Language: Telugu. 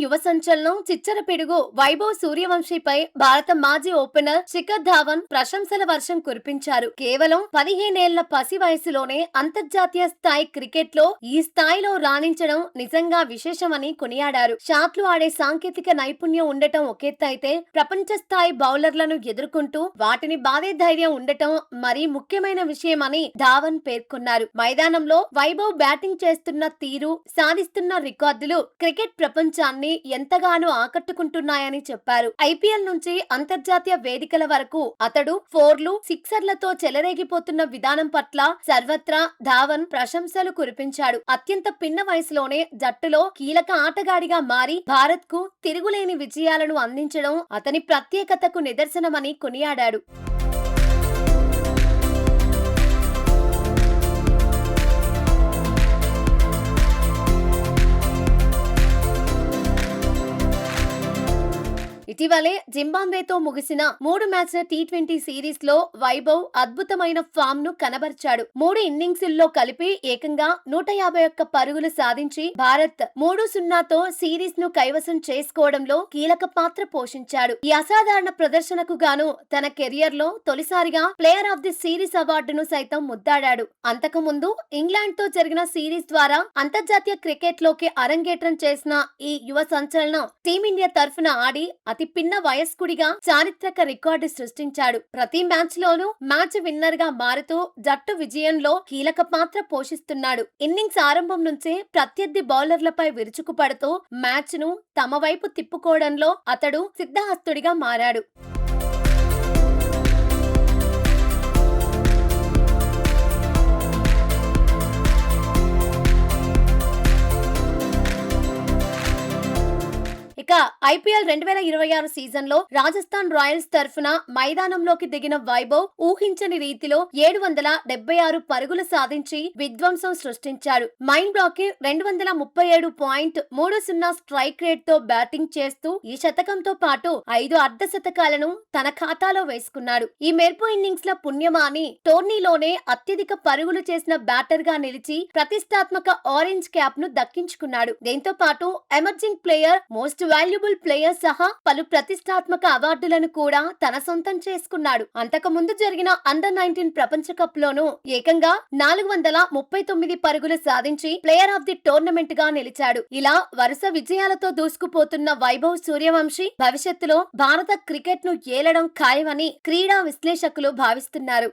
యువ సంచలనం చిచ్చర పిడుగు వైభవ్ సూర్యవంశీపై భారత మాజీ ఓపెనర్ శిఖర్ ధావన్ ప్రశంసల వర్షం కురిపించారు. కేవలం 15 ఏళ్ల పసి వయసులోనే అంతర్జాతీయ స్థాయి క్రికెట్ లో ఈ స్థాయిలో రాణించడం నిజంగా విశేషమని కొనియాడారు. షాట్లు ఆడే సాంకేతిక నైపుణ్యం ఉండటం ఒకెత్తైతే ప్రపంచ స్థాయి బౌలర్లను ఎదుర్కొంటూ వాటిని బాదే ధైర్యం ఉండటం మరీ ముఖ్యమైన విషయమని ధావన్ పేర్కొన్నారు. మైదానంలో వైభవ్ బ్యాటింగ్ చేస్తున్న తీరు, సాధిస్తున్న రికార్డులు క్రికెట్ ప్రపంచాన్ని ఎంతగానో ఆకట్టుకుంటున్నాయని చెప్పారు. ఐపీఎల్ నుంచి అంతర్జాతీయ వేదికల వరకు అతడు ఫోర్లు, సిక్సర్లతో చెలరేగిపోతున్న విధానం పట్ల సర్వత్రా ధావన్ ప్రశంసలు కురిపించాడు. అత్యంత పిన్న వయసులోనే జట్టులో కీలక ఆటగాడిగా మారి భారత్ కు తిరుగులేని విజయాలను అందించడం అతని ప్రత్యేకతకు నిదర్శనమని కొనియాడాడు. ఇటీవలే జింబాబ్వేతో ముగిసిన 3 మ్యాచ్ల టీ20 సిరీస్ లో వైభవ్ అద్భుతమైన ఫామ్ ను కనబర్చాడు. 3 ఇన్నింగ్స్ల్లో కలిపి ఏకంగా 151 పరుగులు సాధించి భారత్ 3-0తో సిరీస్ ను కైవసం చేసుకోవడంలో కీలక పాత్ర పోషించాడు. ఈ అసాధారణ ప్రదర్శనకు గాను తన కెరియర్ లో తొలిసారిగా ప్లేయర్ ఆఫ్ ది సిరీస్ అవార్డును సైతం ముద్దాడాడు. అంతకుముందు ఇంగ్లాండ్ తో జరిగిన సిరీస్ ద్వారా అంతర్జాతీయ క్రికెట్ లోకి అరంగేట్రం చేసిన ఈ యువ సంచలనం టీమిండియా తరఫున ఆడి అతి పిన్న వయస్కుడిగా చారిత్రక రికార్డు సృష్టించాడు. ప్రతి మ్యాచ్ లోనూ మ్యాచ్ విన్నర్ గా మారుతూ జట్టు విజయంలో కీలక పాత్ర పోషిస్తున్నాడు. ఇన్నింగ్స్ ఆరంభం నుంచే ప్రత్యర్థి బౌలర్లపై విరుచుకుపడుతూ మ్యాచ్ ను తమ వైపు తిప్పుకోవడంలో అతడు సిద్ధహస్తుడిగా మారాడు. ఇక ఐపీఎల్ 2026 సీజన్ లో రాజస్థాన్ రాయల్స్ తరఫున మైదానంలోకి దిగిన వైభవ్ ఊహించని రీతిలో 776 పరుగులు సాధించి విధ్వంసం సృష్టించాడు. మైండ్ బ్లాకింగ్ 237.30 స్ట్రైక్ రేట్ తో బ్యాటింగ్ చేస్తూ ఈ శతకంతో పాటు 5 అర్ధ శతకాలను తన ఖాతాలో వేసుకున్నాడు. ఈ మెరుపు ఇన్నింగ్స్ ల పుణ్యమాని టోర్నీలోనే అత్యధిక పరుగులు చేసిన బ్యాటర్ గా నిలిచి ప్రతిష్టాత్మక ఆరెంజ్ క్యాప్ ను దక్కించుకున్నాడు. దీంతో పాటు emerging player, most valuable player సహా పలు ప్రతిష్టాత్మక అవార్డులను కూడా తన సొంతం చేసుకున్నాడు. అంతకు ముందు జరిగిన అండర్-19 ప్రపంచ కప్ లోనూ ఏకంగా 439 పరుగులు సాధించి ప్లేయర్ ఆఫ్ ది టోర్నమెంట్ గా నిలిచాడు. ఇలా వరుస విజయాలతో దూసుకుపోతున్న వైభవ్ సూర్యవంశీ భవిష్యత్తులో భారత క్రికెట్ ను ఏలడం ఖాయమని క్రీడా విశ్లేషకులు భావిస్తున్నారు.